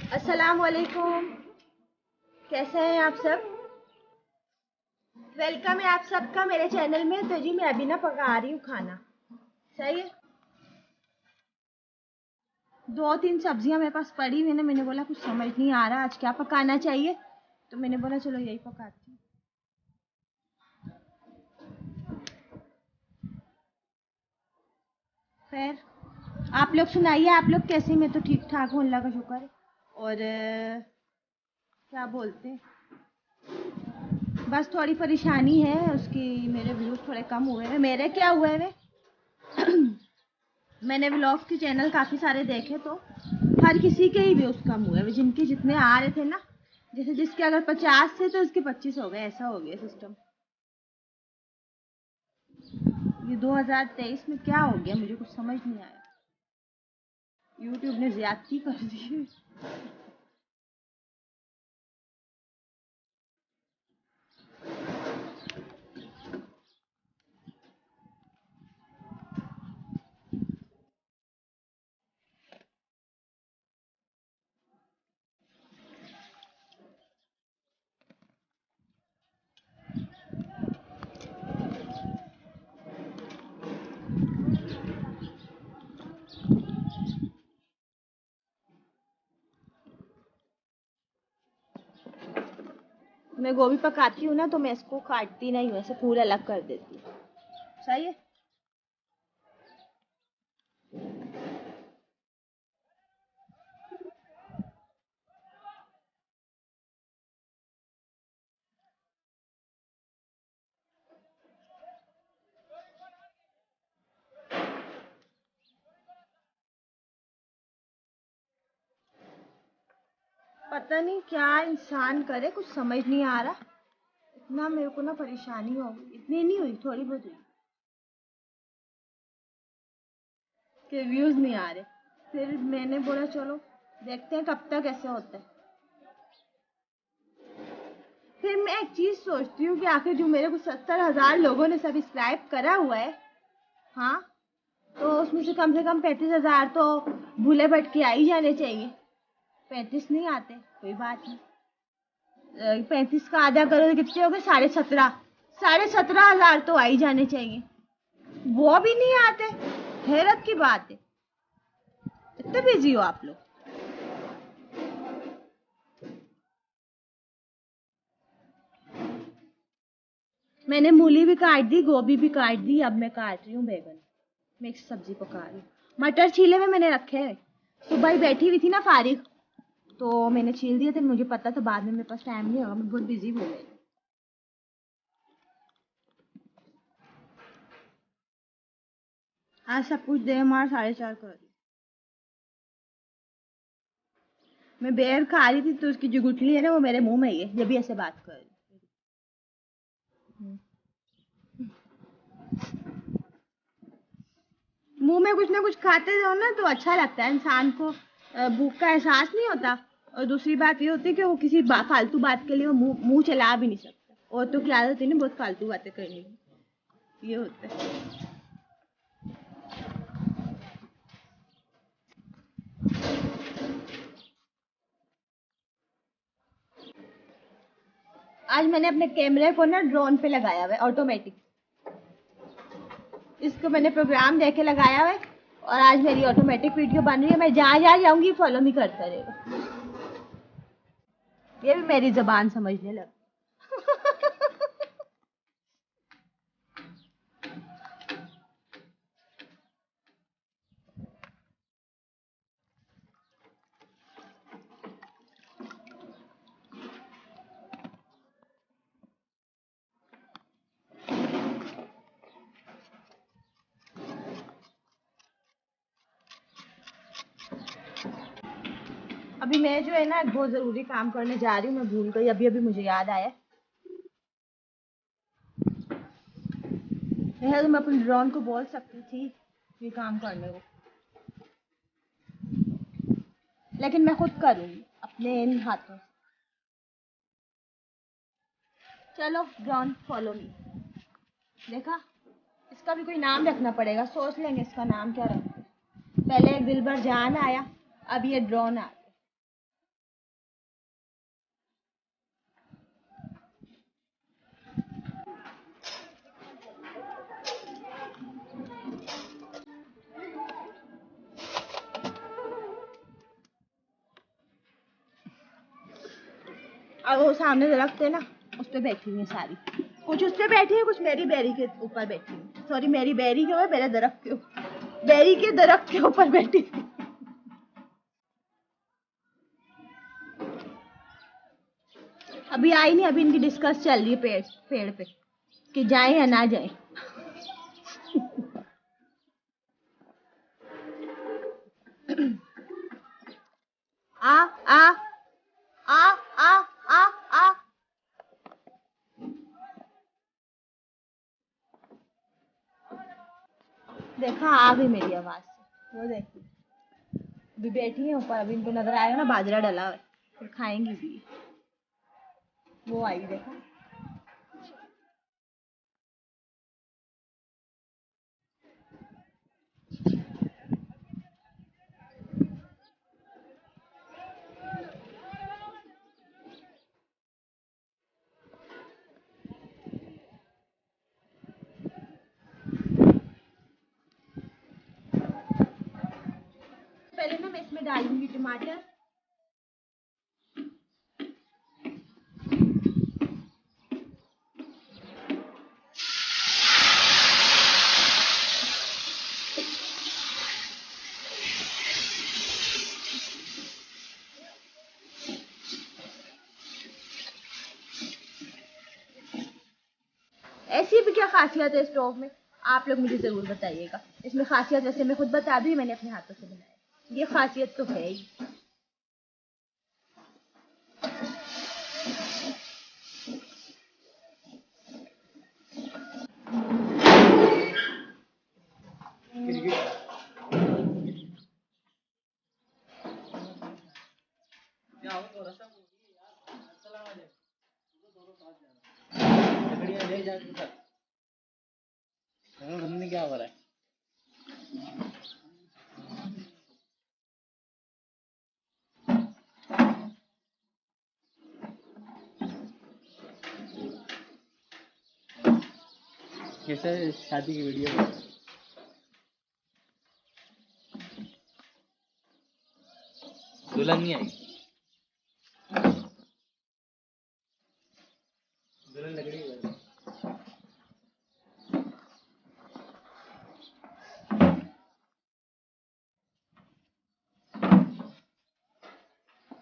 अस्सलाम वालेकुम। कैसे हैं आप सब? वेलकम है आप सबका मेरे चैनल में। तो जी मैं अभी ना पका रही हूँ खाना। सही है। दो तीन सब्जियां मेरे पास पड़ी हुई है ना, मैंने बोला कुछ समझ नहीं आ रहा आज क्या पकाना चाहिए, तो मैंने बोला चलो यही पकाती हूँ। खैर, आप लोग सुनाइए, आप लोग कैसे? मैं तो ठीक ठाक हूँ, अल्लाह का शुक्र है। और क्या बोलते हैं, बस थोड़ी परेशानी है उसकी। मेरे व्यूज थोड़े कम हुए हैं। मेरे क्या हुए हैं, मैंने व्लॉग्स के चैनल काफ़ी सारे देखे तो हर किसी के ही व्यूज़ कम हुए। जिनके जितने आ रहे थे ना, जैसे जिसके अगर 50 थे तो उसके 25 हो गए, ऐसा हो गया सिस्टम। ये 2023 में क्या हो गया, मुझे कुछ समझ नहीं आया। यूट्यूब ने ज्यादती कर दी। मैं गोभी पकाती हूँ ना, तो मैं इसको काटती नहीं हूँ, ऐसे पूरा अलग कर देती हूँ। सही है। पता नहीं क्या इंसान करे, कुछ समझ नहीं आ रहा। इतना मेरे को ना परेशानी हो गई, इतनी नहीं हुई, थोड़ी बहुत हुई कि व्यूज नहीं आ रहे। फिर मैंने बोला चलो देखते हैं कब तक ऐसे होता है। फिर मैं एक चीज सोचती हूँ कि आखिर जो मेरे को 70,000 लोगों ने सब्सक्राइब करा हुआ है, हाँ, तो उसमें से कम 35,000 तो भूले भटके आ ही जाने चाहिए। 35 नहीं आते, कोई बात नहीं। 35 का आधा करो तो कितने हो गए? 17.5। 17.5 हजार तो आ ही जाने चाहिए, वो भी नहीं आते। हैरत की बात है। इतने बिजी हो आप लोग। मैंने मूली भी काट दी, गोभी भी काट दी, अब मैं काट रही हूँ बैगन। मिक्स सब्जी पका रही हूँ। मटर छीले में मैंने रखे हैं। सुबह ही बैठी हुई थी ना फारिग, तो मैंने छील दिए थे। मुझे पता था बाद में मेरे पास टाइम नहीं होगा, मैं बहुत बिजी हो गई। आज सब कुछ दे मार 4:30 कर दी। मैं बेर खा रही थी तो उसकी जो गुठली है ना, वो मेरे मुंह में ही है, जब भी ऐसे बात कर रही। मुंह में कुछ ना कुछ खाते रहो ना, तो अच्छा लगता है इंसान को। भूख का एहसास नहीं होता। और दूसरी बात ये होती है कि वो किसी फालतू बात के लिए वो मुंह चला भी नहीं सकता। और तो क्या आदत है ना, बहुत फालतू बातें करने की। ये होता है। आज मैंने अपने कैमरे को ना ड्रोन पे लगाया हुआ है, ऑटोमेटिक। इसको मैंने प्रोग्राम देके लगाया हुआ है। और आज मेरी ऑटोमेटिक वीडियो बन रही है। मैं जहाँ जहाँ जाऊंगी फॉलो भी करता रहेगा। ये भी मेरी जबान समझने लगा। अभी मैं जो है ना, एक बहुत जरूरी काम करने जा रही हूँ, मैं भूल गई। अभी अभी मुझे याद आया। तो मैं अपने ड्रोन को बोल सकती थी ये काम करने को, लेकिन मैं खुद करूंगी अपने इन हाथों से। चलो ड्रोन फॉलो मी। देखा, इसका भी कोई नाम रखना पड़ेगा, सोच लेंगे इसका नाम क्या रखें। पहले एक दिल भर जान आया, अब ये ड्रोन आ गया। और वो सामने दरख्त है ना, उस पे बैठी हुई है सारी। कुछ उस पे बैठी है, कुछ मेरी बैरी के ऊपर बैठी है। सॉरी, मेरी बैरी के ऊपर, मेरे दरख्त के ऊपर, बैरी के दरख्त के ऊपर बैठी। अभी आई नहीं, अभी इनकी डिस्कस चल रही है पेड़ पे कि जाए या ना जाए। आ आ आ आ आ आ देखा, आ गई मेरी आवाज से। वो देखी, अभी बैठी है ऊपर। अभी इनको नजर आएगा ना बाजरा डला है, फिर खाएंगी भी। वो आई, देखा। पहले ना मैं इसमें डालूंगी टमाटर। ऐसी भी क्या खासियत है स्टोव में, आप लोग मुझे जरूर बताइएगा। इसमें खासियत वैसे मैं खुद बता दूं, मैंने अपने हाथों से बनाया, ये खासियत तो है ही। क्या हो रहा है? कैसे शादी की वीडियो? दुल्हन नहीं आई, दुल्हन लकड़ी है।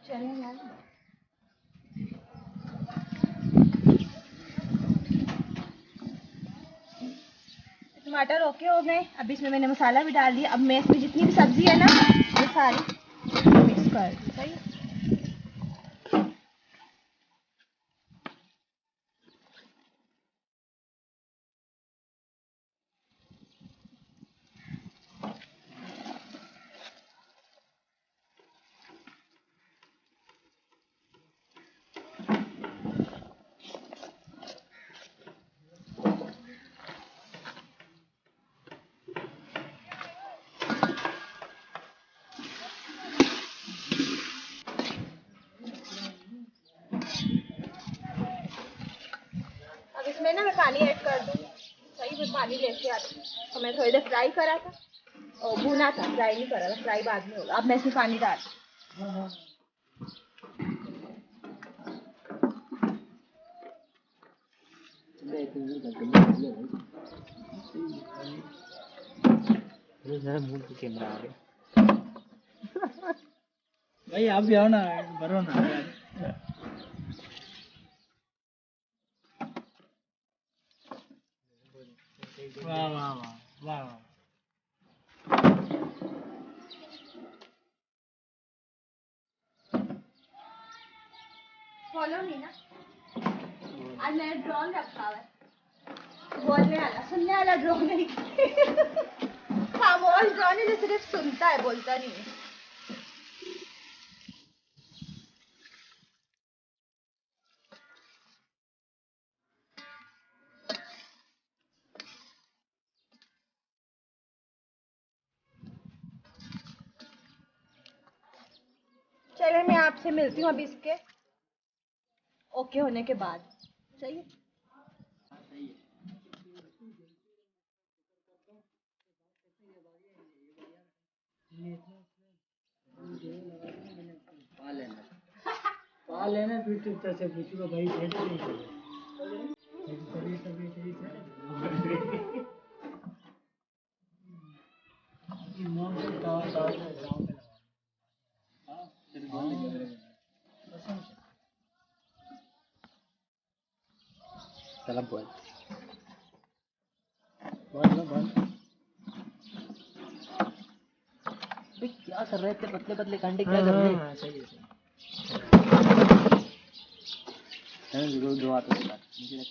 चलें यार, टमाटर ओके हो गए। अब इसमें मैंने मसाला भी डाल दिया। अब मैं इसमें जितनी भी सब्जी है ना, वो सारी मिक्स कर दी। सही है। अब इसमें ना मैं पानी ऐड कर दूँ। सही, मैं पानी लेके आती हूँ। तो मैं थोड़ी देर फ्राई करा था और भुना था, फ्राई नहीं करा था, फ्राई बाद में होगा। अब मैं इसमें पानी डाल। मूड पे कैमरा आ गया। भाई आप भी आओ ना, भरो ना यार। वाह वाह वाह वाह वाह। फॉलो नहीं ना, आज मैंने ड्रोन रखा हुआ है। बोलने वाला, सुनने वाला ड्रोन नहीं। खामोश ड्रोन है जो सिर्फ सुनता है, बोलता नहीं है। चलिए, मैं आपसे मिलती हूँ अभी इसके ओके होने के बाद। सही है। आ लेना फिर तो इतना से पूछूंगा भाई भेज नहीं सही मौन से गाँव पे लगा। हाँ तेरे बोल दे कैमरे में कसम से चला बोल बोल क्या कर रहे थे पतले पतले कांटे क्या कर रहे हाँ सही है दो हाथों से काट नीचे रख।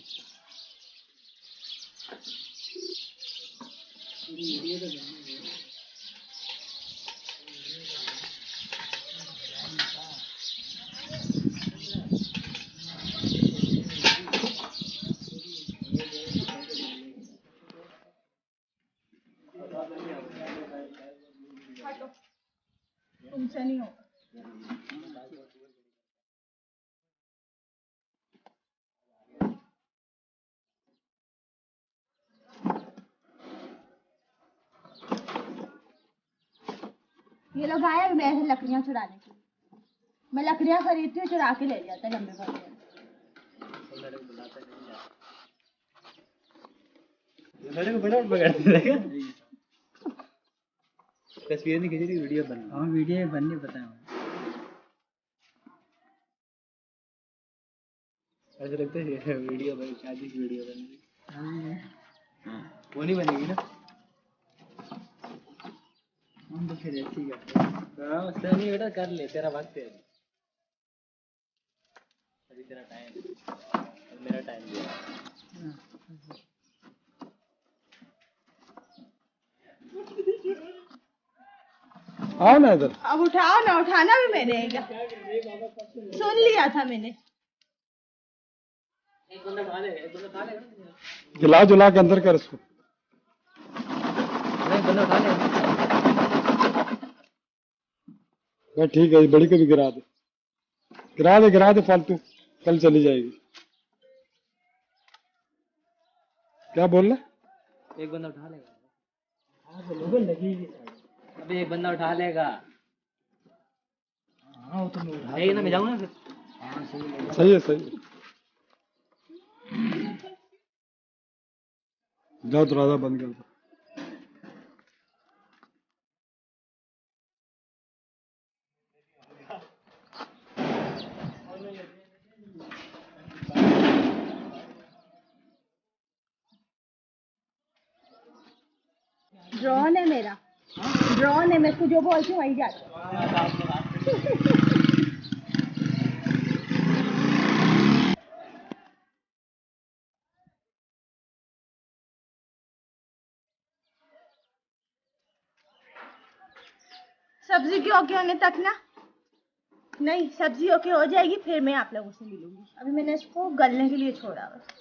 तुमसे नहीं होगा। ये लोग आए हैं ऐसे लकड़ियां चुराने के लिए। मैं लकड़ियां खरीदती हूँ, चुरा के ले जाता है लंबे पड़े। मेरे को बड़ा पकड़ देगा तस्वीर नहीं खींची थी वीडियो बन हाँ वीडियो बननी पता है ऐसे लगता है वीडियो बन शादी की वीडियो बन रही वो नहीं बनेगी ना हम तो फिर ऐसे ही करते हैं हाँ उससे नहीं बेटा कर ले तेरा वक्त है अभी तेरा टाइम मेरा टाइम दिया आओ ना इधर। अब उठाओ ना, उठाना भी मैंने है क्या? सुन लिया था मैंने। एक बंदा खा लेगा एक बंदा खा लेगा गिला जुला के अंदर कर इसको। एक बंदा खा लेगा भाई ठीक है, बड़ी को भी गिरा दे फालतू, कल चली जाएगी। क्या बोल रहे? एक बंदा उठा लेगा हाँ तो लोगों लगेगी अभी एक बंदा उठा लेगा हाँ वो तो मैं उठा है ना मैं जाऊँ ना फिर हाँ सही है सही है जाओ दरवाजा बंद कर दो। ड्रोन है मेरा, ड्रोन है, मैं इसको जो बोलती हूँ वही जाता है। सब्जी की ओके होने तक ना, नहीं सब्जी ओके हो जाएगी फिर मैं आप लोगों से मिलूंगी। अभी मैंने इसको गलने के लिए छोड़ा बस।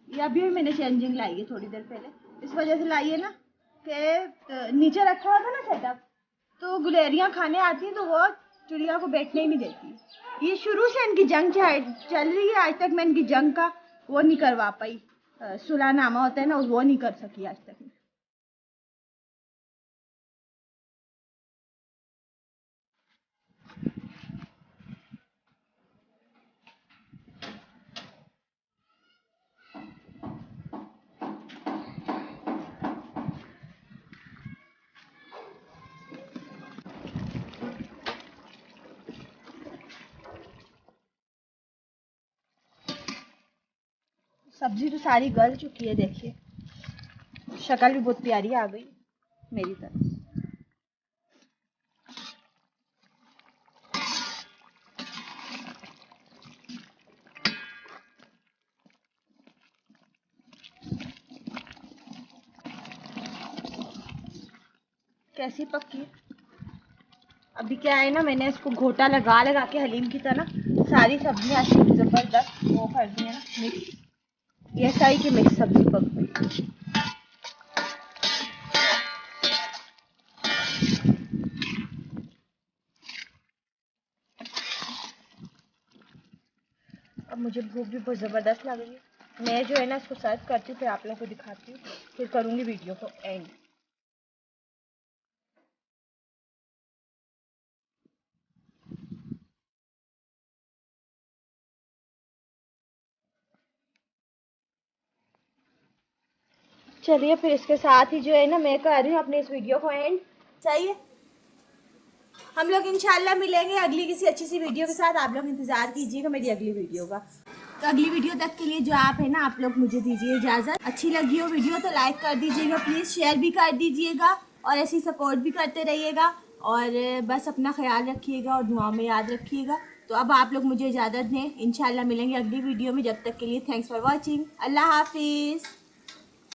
ये अभी भी मैंने चेंजिंग लाई है थोड़ी देर पहले, इस वजह से लाई है ना कि नीचे रखा हुआ था ना सेटअप, तो गुलेरियां खाने आती हैं तो वो चिड़िया को बैठने ही नहीं देती। ये शुरू से इनकी जंग चल रही है, आज तक मैं इनकी जंग का वो नहीं करवा पाई, सुलहनामा होता है ना, वो नहीं कर सकी आज तक। सब्जी तो सारी गल चुकी है, देखिए शक्ल भी बहुत प्यारी आ गई मेरी तरफ। कैसी पक्की है? अभी क्या है ना, मैंने इसको घोटा लगा लगा के हलीम की तरह सारी सब्जियां अच्छी जबरदस्त वो कर दी है ना मिक्स, ये सारी की मिक्स सब्जी पक गई। अब मुझे भूख भी बहुत ज़बरदस्त लग रही है। मैं जो है ना इसको सर्व करती हूँ, फिर आप लोगों को दिखाती हूँ, फिर करूँगी वीडियो को एंड। चलिए फिर इसके साथ ही जो है ना मैं कर रही हूँ अपने इस वीडियो को एंड। सही है, हम लोग इंशाल्लाह मिलेंगे अगली किसी अच्छी सी वीडियो के साथ। आप लोग इंतज़ार कीजिएगा मेरी अगली वीडियो का। तो अगली वीडियो तक के लिए जो आप है ना आप लोग मुझे दीजिए इजाज़त। अच्छी लगी हो वीडियो तो लाइक कर दीजिएगा प्लीज़, शेयर भी कर दीजिएगा और ऐसी सपोर्ट भी करते रहिएगा। और बस अपना ख्याल रखिएगा और दुआ में याद रखिएगा। तो अब आप लोग मुझे इजाज़त दें, इंशाल्लाह मिलेंगे अगली वीडियो में। जब तक के लिए थैंक्स फॉर वॉचिंग। अल्लाह हाफिज़।